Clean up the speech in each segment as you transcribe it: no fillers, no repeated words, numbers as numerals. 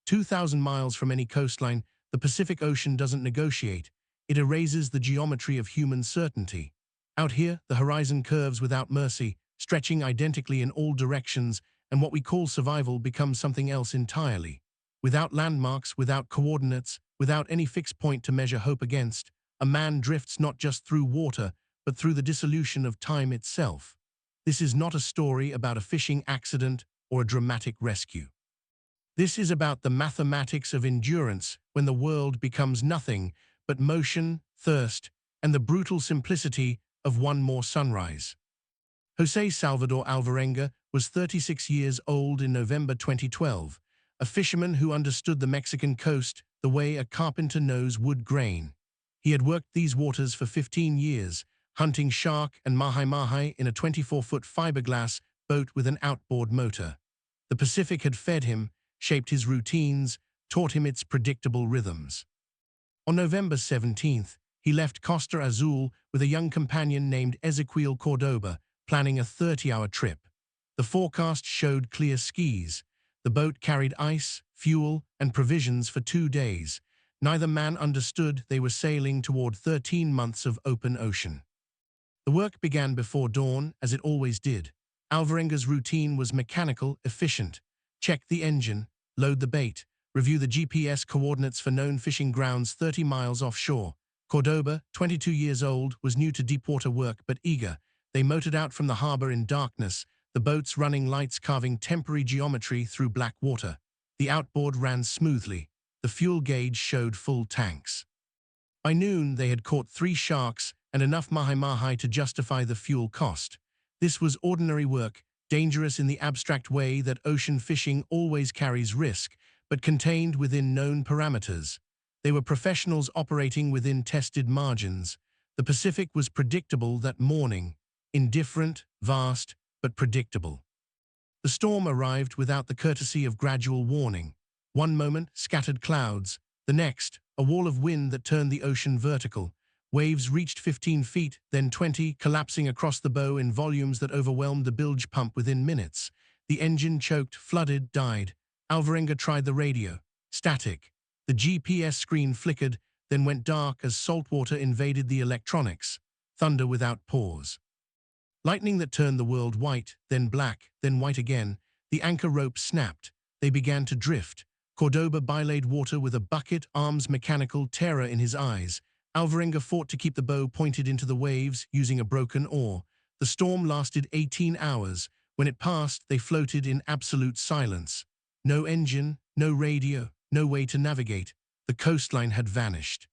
2,000 miles from any coastline, the Pacific Ocean doesn't negotiate. It erases the geometry of human certainty. Out here, the horizon curves without mercy, stretching identically in all directions, and what we call survival becomes something else entirely. Without landmarks, without coordinates, without any fixed point to measure hope against, a man drifts not just through water, but through the dissolution of time itself. This is not a story about a fishing accident or a dramatic rescue. This is about the mathematics of endurance when the world becomes nothing but motion, thirst, and the brutal simplicity of one more sunrise. José Salvador Alvarenga was 36 years old in November 2012, a fisherman who understood the Mexican coast the way a carpenter knows wood grain. He had worked these waters for 15 years, hunting shark and mahi-mahi in a 24-foot fiberglass boat with an outboard motor. The Pacific had fed him, shaped his routines, taught him its predictable rhythms. On November 17th, he left Costa Azul with a young companion named Ezequiel Cordoba, planning a 30-hour trip. The forecast showed clear skies. The boat carried ice, fuel, and provisions for 2 days. Neither man understood they were sailing toward 13 months of open ocean. The work began before dawn, as it always did. Alvarenga's routine was mechanical, efficient. Check the engine, load the bait, review the GPS coordinates for known fishing grounds 30 miles offshore. Cordoba, 22 years old, was new to deepwater work but eager. They motored out from the harbor in darkness, the boat's running lights carving temporary geometry through black water. The outboard ran smoothly. The fuel gauge showed full tanks. By noon, they had caught 3 sharks and enough mahi-mahi to justify the fuel cost. This was ordinary work, dangerous in the abstract way that ocean fishing always carries risk, but contained within known parameters. They were professionals operating within tested margins. The Pacific was predictable that morning, indifferent, vast, but predictable. The storm arrived without the courtesy of gradual warning. One moment, scattered clouds. The next, a wall of wind that turned the ocean vertical. Waves reached 15 feet, then 20, collapsing across the bow in volumes that overwhelmed the bilge pump within minutes. The engine choked, flooded, died. Alvarenga tried the radio. Static. The GPS screen flickered, then went dark as salt water invaded the electronics. Thunder without pause. Lightning that turned the world white, then black, then white again. The anchor rope snapped. They began to drift. Cordoba belayed water with a bucket, arms mechanical, terror in his eyes. Alvarenga fought to keep the bow pointed into the waves, using a broken oar. The storm lasted 18 hours. When it passed, they floated in absolute silence. No engine, no radio, no way to navigate. The coastline had vanished.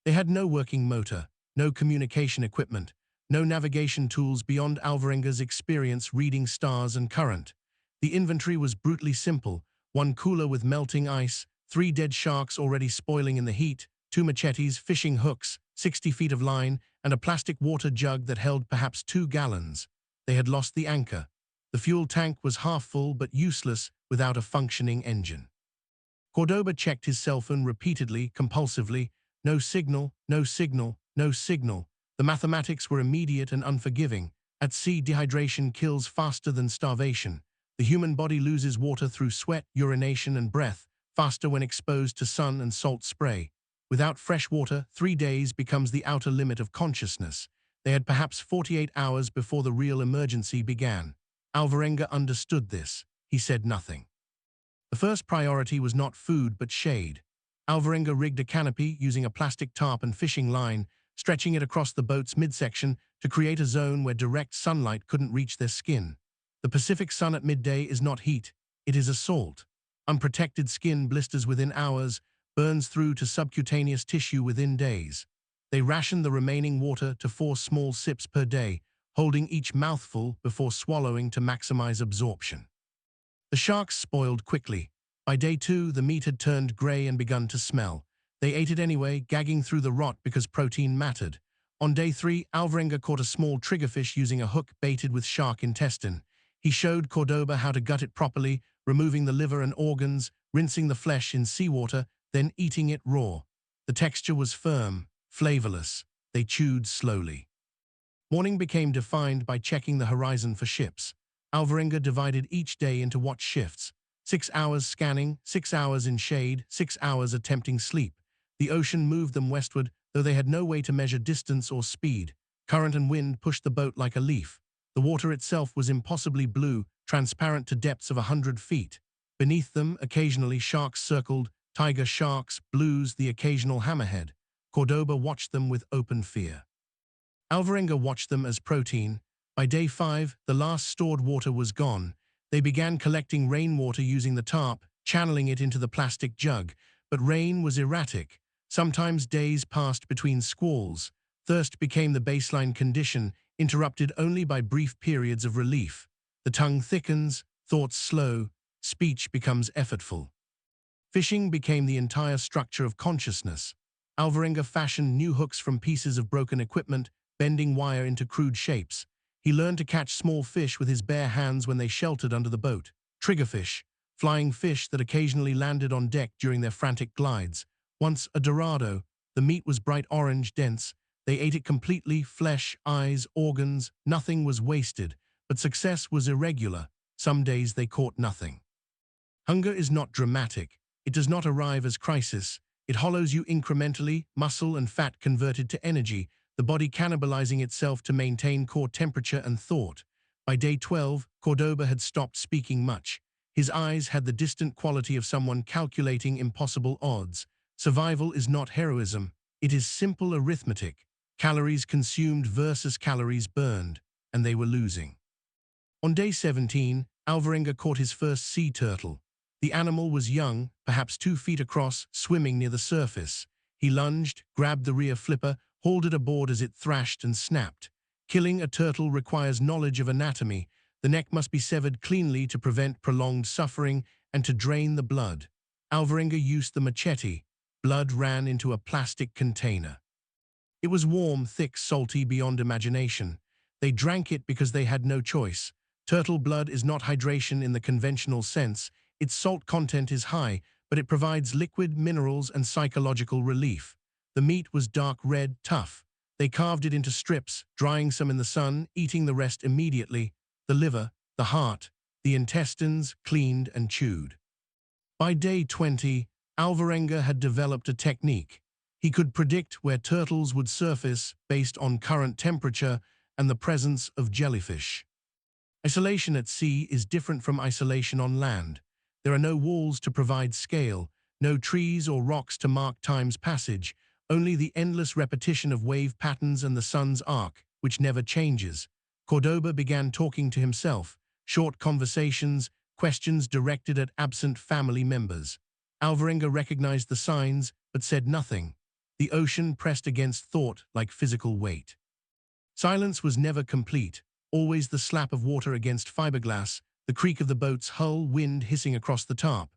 They had no working motor, no communication equipment, no navigation tools beyond Alvarenga's experience reading stars and current. The inventory was brutally simple: 1 cooler with melting ice, 3 dead sharks already spoiling in the heat, 2 machetes, fishing hooks, 60 feet of line, and a plastic water jug that held perhaps 2 gallons. They had lost the anchor. The fuel tank was half full but useless without a functioning engine. Cordoba checked his cell phone repeatedly, compulsively. No signal, no signal, no signal. The mathematics were immediate and unforgiving. At sea, dehydration kills faster than starvation. The human body loses water through sweat, urination, and breath, faster when exposed to sun and salt spray. Without fresh water, 3 days becomes the outer limit of consciousness. They had perhaps 48 hours before the real emergency began. Alvarenga understood this. He said nothing. The first priority was not food but shade. Alvarenga rigged a canopy using a plastic tarp and fishing line, stretching it across the boat's midsection to create a zone where direct sunlight couldn't reach their skin. The Pacific sun at midday is not heat, it is assault. Unprotected skin blisters within hours, burns through to subcutaneous tissue within days. They rationed the remaining water to 4 small sips per day, holding each mouthful before swallowing to maximize absorption. The sharks spoiled quickly. By day 2, the meat had turned gray and begun to smell. They ate it anyway, gagging through the rot because protein mattered. On day 3, Alvarenga caught a small triggerfish using a hook baited with shark intestine. He showed Cordoba how to gut it properly, removing the liver and organs, rinsing the flesh in seawater, then eating it raw. The texture was firm, flavorless. They chewed slowly. Morning became defined by checking the horizon for ships. Alvarenga divided each day into watch shifts. 6 hours scanning, 6 hours in shade, 6 hours attempting sleep. The ocean moved them westward, though they had no way to measure distance or speed. Current and wind pushed the boat like a leaf. The water itself was impossibly blue, transparent to depths of 100 feet. Beneath them, occasionally sharks circled, tiger sharks, blues, the occasional hammerhead. Cordoba watched them with open fear. Alvarenga watched them as protein. By day 5, the last stored water was gone. They began collecting rainwater using the tarp, channeling it into the plastic jug. But rain was erratic. Sometimes days passed between squalls. Thirst became the baseline condition, interrupted only by brief periods of relief. The tongue thickens, thoughts slow, speech becomes effortful. Fishing became the entire structure of consciousness. Alvarenga fashioned new hooks from pieces of broken equipment, bending wire into crude shapes. He learned to catch small fish with his bare hands when they sheltered under the boat. Triggerfish, flying fish that occasionally landed on deck during their frantic glides. Once a dorado, the meat was bright orange, dense. They ate it completely, flesh, eyes, organs, nothing was wasted. But success was irregular. Some days they caught nothing. Hunger is not dramatic. It does not arrive as crisis. It hollows you incrementally, muscle and fat converted to energy, the body cannibalizing itself to maintain core temperature and thought. By day 12, Cordoba had stopped speaking much. His eyes had the distant quality of someone calculating impossible odds. Survival is not heroism. It is simple arithmetic. Calories consumed versus calories burned, and they were losing. On day 17, Alvarenga caught his first sea turtle. The animal was young, perhaps 2 feet across, swimming near the surface. He lunged, grabbed the rear flipper, hauled it aboard as it thrashed and snapped. Killing a turtle requires knowledge of anatomy. The neck must be severed cleanly to prevent prolonged suffering and to drain the blood. Alvarenga used the machete. Blood ran into a plastic container. It was warm, thick, salty beyond imagination. They drank it because they had no choice. Turtle blood is not hydration in the conventional sense. Its salt content is high, but it provides liquid, minerals, and psychological relief. The meat was dark red, tough. They carved it into strips, drying some in the sun, eating the rest immediately. The liver, the heart, the intestines, cleaned and chewed. By day 20, Alvarenga had developed a technique. He could predict where turtles would surface based on current temperature and the presence of jellyfish. Isolation at sea is different from isolation on land. There are no walls to provide scale, no trees or rocks to mark time's passage, only the endless repetition of wave patterns and the sun's arc, which never changes. Cordoba began talking to himself, short conversations, questions directed at absent family members. Alvarenga recognized the signs, but said nothing. The ocean pressed against thought like physical weight. Silence was never complete, always the slap of water against fiberglass, the creak of the boat's hull, wind hissing across the tarp.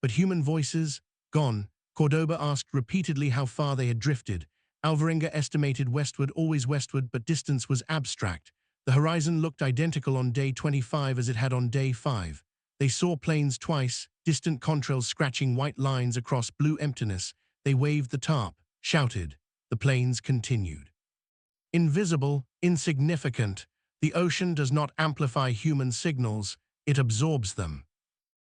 But human voices, gone. Cordoba asked repeatedly how far they had drifted. Alvarenga estimated westward, always westward, but distance was abstract. The horizon looked identical on day 25 as it had on day 5. They saw planes twice, distant contrails scratching white lines across blue emptiness. They waved the tarp, shouted. The planes continued. Invisible, insignificant, the ocean does not amplify human signals, it absorbs them.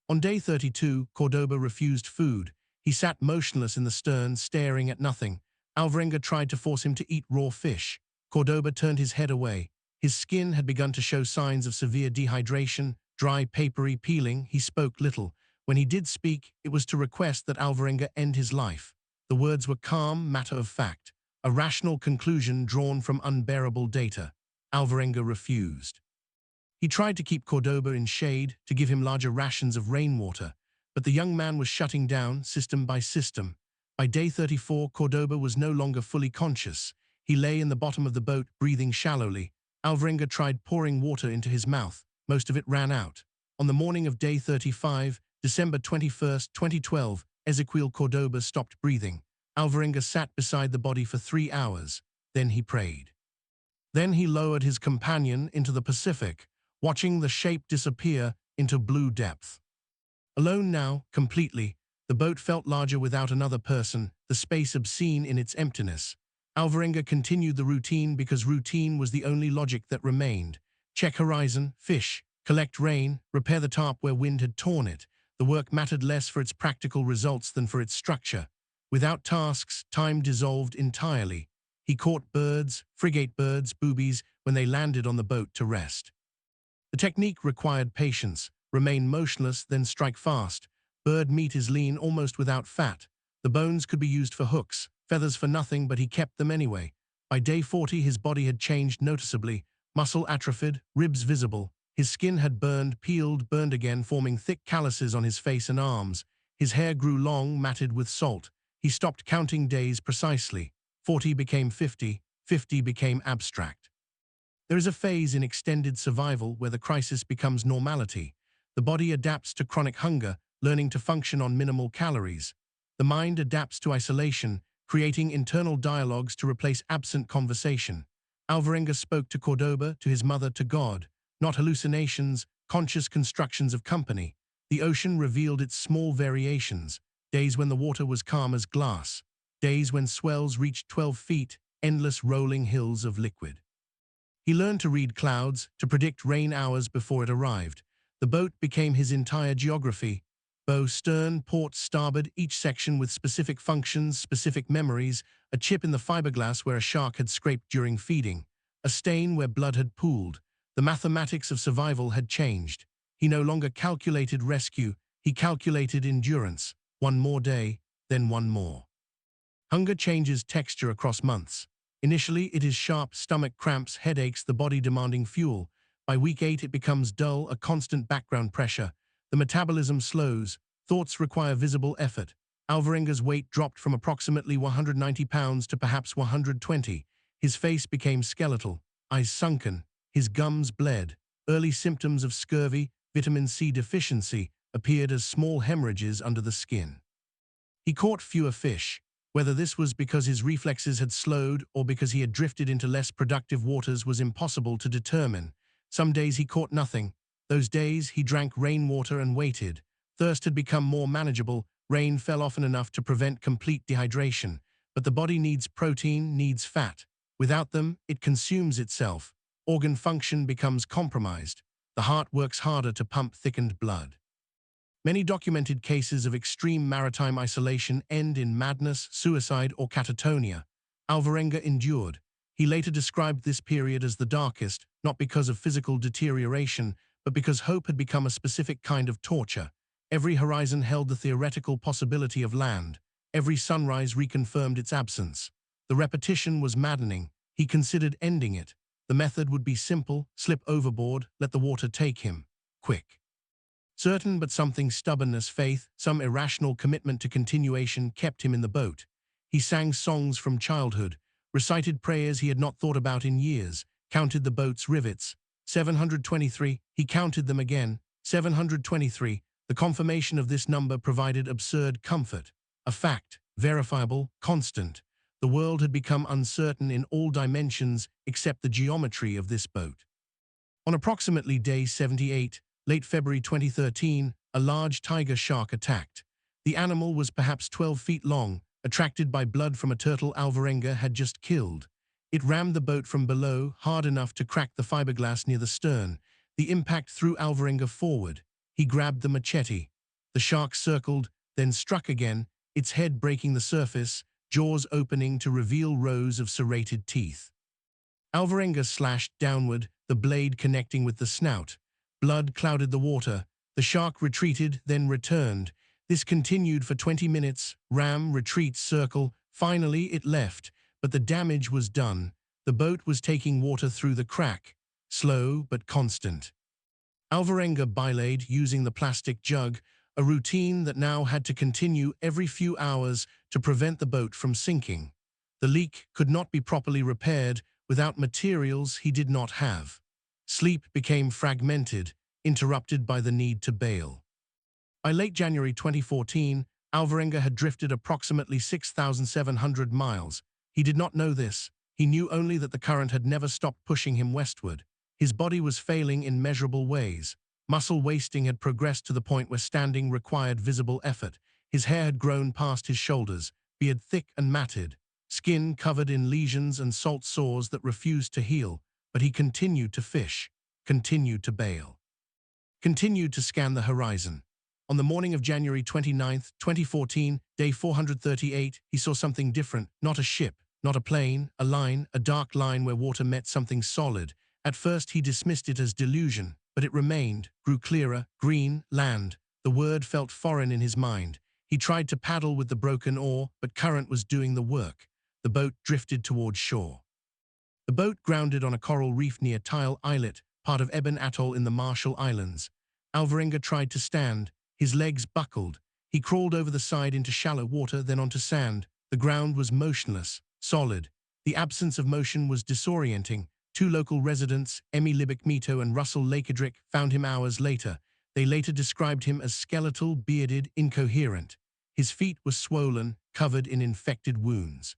On day 32, Cordoba refused food. He sat motionless in the stern, staring at nothing. Alvarenga tried to force him to eat raw fish. Cordoba turned his head away. His skin had begun to show signs of severe dehydration, dry, papery peeling. He spoke little. When he did speak, it was to request that Alvarenga end his life. The words were calm, matter-of-fact, a rational conclusion drawn from unbearable data. Alvarenga refused. He tried to keep Cordoba in shade, to give him larger rations of rainwater, but the young man was shutting down, system by system. By day 34, Cordoba was no longer fully conscious. He lay in the bottom of the boat, breathing shallowly. Alvarenga tried pouring water into his mouth. Most of it ran out. On the morning of day 35, December 21, 2012, Ezequiel Cordoba stopped breathing. Alvarenga sat beside the body for 3 hours. Then he prayed. Then he lowered his companion into the Pacific, watching the shape disappear into blue depth. Alone now, completely, the boat felt larger without another person, the space obscene in its emptiness. Alvarenga continued the routine because routine was the only logic that remained. Check horizon, fish, collect rain, repair the tarp where wind had torn it. The work mattered less for its practical results than for its structure. Without tasks, time dissolved entirely. He caught birds, frigate birds, boobies, when they landed on the boat to rest. The technique required patience. Remain motionless, then strike fast. Bird meat is lean almost without fat. The bones could be used for hooks, feathers for nothing, but he kept them anyway. By day 40, his body had changed noticeably. Muscle atrophied, ribs visible. His skin had burned, peeled, burned again, forming thick calluses on his face and arms. His hair grew long, matted with salt. He stopped counting days precisely. 40 became 50, 50 became abstract. There is a phase in extended survival where the crisis becomes normality. The body adapts to chronic hunger, learning to function on minimal calories. The mind adapts to isolation, creating internal dialogues to replace absent conversation. Alvarenga spoke to Cordoba, to his mother, to God. Not hallucinations, conscious constructions of company. The ocean revealed its small variations. Days when the water was calm as glass. Days when swells reached 12 feet, endless rolling hills of liquid. He learned to read clouds, to predict rain hours before it arrived. The boat became his entire geography. Bow, stern, port, starboard, each section with specific functions, specific memories, a chip in the fiberglass where a shark had scraped during feeding, a stain where blood had pooled. The mathematics of survival had changed. He no longer calculated rescue, he calculated endurance. One more day, then one more. Hunger changes texture across months. Initially, it is sharp, stomach cramps, headaches, the body demanding fuel. By week 8, it becomes dull, a constant background pressure. The metabolism slows. Thoughts require visible effort. Alvarenga's weight dropped from approximately 190 pounds to perhaps 120. His face became skeletal, eyes sunken. His gums bled. Early symptoms of scurvy, vitamin C deficiency, appeared as small hemorrhages under the skin. He caught fewer fish. Whether this was because his reflexes had slowed or because he had drifted into less productive waters was impossible to determine. Some days he caught nothing. Those days he drank rainwater and waited. Thirst had become more manageable. Rain fell often enough to prevent complete dehydration. But the body needs protein, needs fat. Without them, it consumes itself. Organ function becomes compromised. The heart works harder to pump thickened blood. Many documented cases of extreme maritime isolation end in madness, suicide, or catatonia. Alvarenga endured. He later described this period as the darkest, not because of physical deterioration, but because hope had become a specific kind of torture. Every horizon held the theoretical possibility of land. Every sunrise reconfirmed its absence. The repetition was maddening. He considered ending it. The method would be simple: slip overboard, let the water take him. Quick. Certain, but something stubbornness, faith, some irrational commitment to continuation kept him in the boat. He sang songs from childhood, recited prayers he had not thought about in years, counted the boat's rivets. 723, he counted them again. 723, the confirmation of this number provided absurd comfort. A fact, verifiable, constant. The world had become uncertain in all dimensions except the geometry of this boat. On approximately day 78, late February 2013, a large tiger shark attacked. The animal was perhaps 12 feet long, attracted by blood from a turtle Alvarenga had just killed. It rammed the boat from below, hard enough to crack the fiberglass near the stern. The impact threw Alvarenga forward. He grabbed the machete. The shark circled, then struck again, its head breaking the surface, jaws opening to reveal rows of serrated teeth. Alvarenga slashed downward, the blade connecting with the snout. Blood clouded the water. The shark retreated, then returned. This continued for 20 minutes. Ram, retreat, circle. Finally, it left, but the damage was done. The boat was taking water through the crack, slow but constant. Alvarenga belayed using the plastic jug, a routine that now had to continue every few hours to prevent the boat from sinking. The leak could not be properly repaired without materials he did not have. Sleep became fragmented, interrupted by the need to bail. By late January 2014, Alvarenga had drifted approximately 6,700 miles. He did not know this. He knew only that the current had never stopped pushing him westward. His body was failing in measurable ways. Muscle wasting had progressed to the point where standing required visible effort. His hair had grown past his shoulders, beard thick and matted, skin covered in lesions and salt sores that refused to heal. But he continued to fish, continued to bail, continued to scan the horizon. On the morning of January 29th, 2014, day 438, he saw something different, not a ship, not a plane, a line, a dark line where water met something solid. At first he dismissed it as delusion, but it remained, grew clearer, green, land. The word felt foreign in his mind. He tried to paddle with the broken oar, but current was doing the work. The boat drifted towards shore. The boat grounded on a coral reef near Tile Islet, part of Eben Atoll in the Marshall Islands. Alvarenga tried to stand. His legs buckled. He crawled over the side into shallow water, then onto sand. The ground was motionless, solid. The absence of motion was disorienting. Two local residents, Emmy Libick-Mito and Russell Lakerdrick, found him hours later. They later described him as skeletal, bearded, incoherent. His feet were swollen, covered in infected wounds.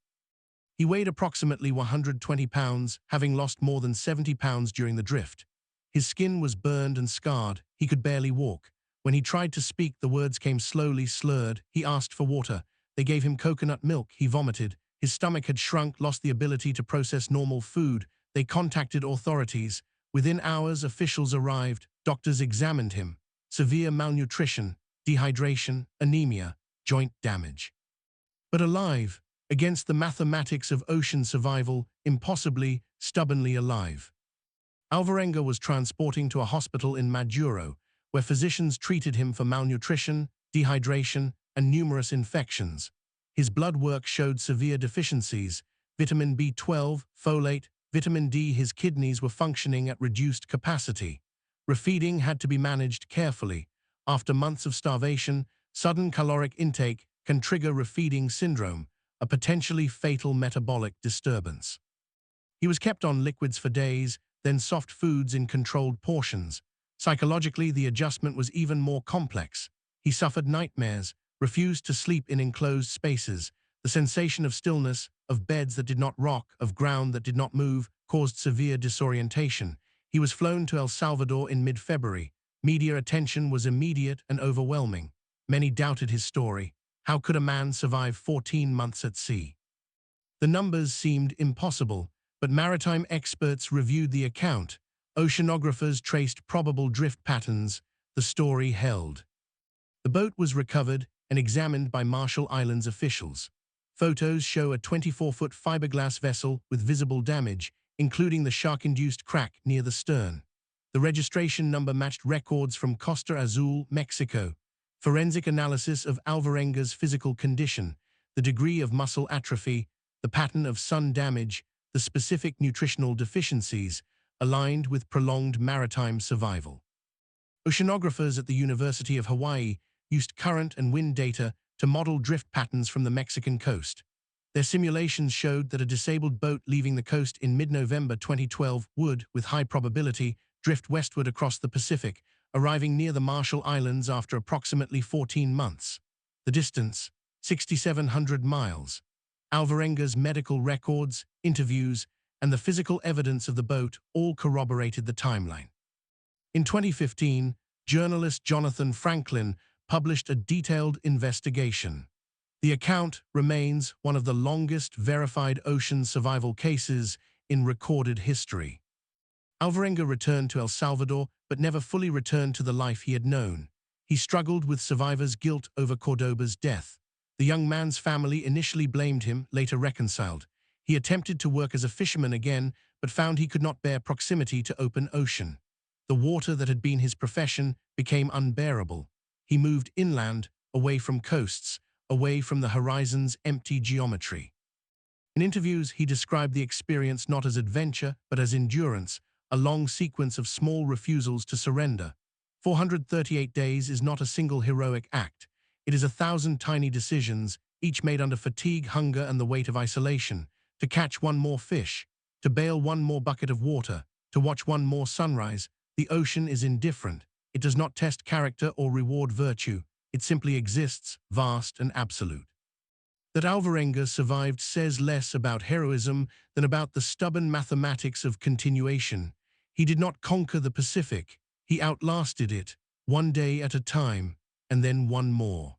He weighed approximately 120 pounds, having lost more than 70 pounds during the drift. His skin was burned and scarred. He could barely walk. When he tried to speak, the words came slowly, slurred. He asked for water. They gave him coconut milk. He vomited. His stomach had shrunk, lost the ability to process normal food. They contacted authorities. Within hours, officials arrived. Doctors examined him. Severe malnutrition, dehydration, anemia, joint damage. But alive, against the mathematics of ocean survival, impossibly, stubbornly alive. Alvarenga was transporting to a hospital in Maduro, where physicians treated him for malnutrition, dehydration, and numerous infections. His blood work showed severe deficiencies: vitamin B12, folate, vitamin D. His kidneys were functioning at reduced capacity. Refeeding had to be managed carefully. After months of starvation, sudden caloric intake can trigger refeeding syndrome, a potentially fatal metabolic disturbance. He was kept on liquids for days, then soft foods in controlled portions. Psychologically, the adjustment was even more complex. He suffered nightmares, refused to sleep in enclosed spaces. The sensation of stillness, of beds that did not rock, of ground that did not move, caused severe disorientation. He was flown to El Salvador in mid-February. Media attention was immediate and overwhelming. Many doubted his story. How could a man survive 14 months at sea? The numbers seemed impossible, but maritime experts reviewed the account. Oceanographers traced probable drift patterns. The story held. The boat was recovered and examined by Marshall Islands officials. Photos show a 24-foot fiberglass vessel with visible damage, including the shark-induced crack near the stern. The registration number matched records from Costa Azul, Mexico. Forensic analysis of Alvarenga's physical condition, the degree of muscle atrophy, the pattern of sun damage, the specific nutritional deficiencies, aligned with prolonged maritime survival. Oceanographers at the University of Hawaii used current and wind data to model drift patterns from the Mexican coast. Their simulations showed that a disabled boat leaving the coast in mid-November 2012 would, with high probability, drift westward across the Pacific, arriving near the Marshall Islands after approximately 14 months. The distance, 6,700 miles. Alvarenga's medical records, interviews, and the physical evidence of the boat all corroborated the timeline. In 2015, journalist Jonathan Franklin published a detailed investigation. The account remains one of the longest verified ocean survival cases in recorded history. Alvarenga returned to El Salvador, but never fully returned to the life he had known. He struggled with survivors' guilt over Cordoba's death. The young man's family initially blamed him, later reconciled. He attempted to work as a fisherman again, but found he could not bear proximity to open ocean. The water that had been his profession became unbearable. He moved inland, away from coasts, away from the horizon's empty geometry. In interviews, he described the experience not as adventure, but as endurance, a long sequence of small refusals to surrender. 438 days is not a single heroic act. It is 1,000 tiny decisions, each made under fatigue, hunger, and the weight of isolation. To catch one more fish, to bail one more bucket of water, to watch one more sunrise. The ocean is indifferent. It does not test character or reward virtue. It simply exists, vast and absolute. That Alvarenga survived says less about heroism than about the stubborn mathematics of continuation. He did not conquer the Pacific. He outlasted it, one day at a time, and then one more.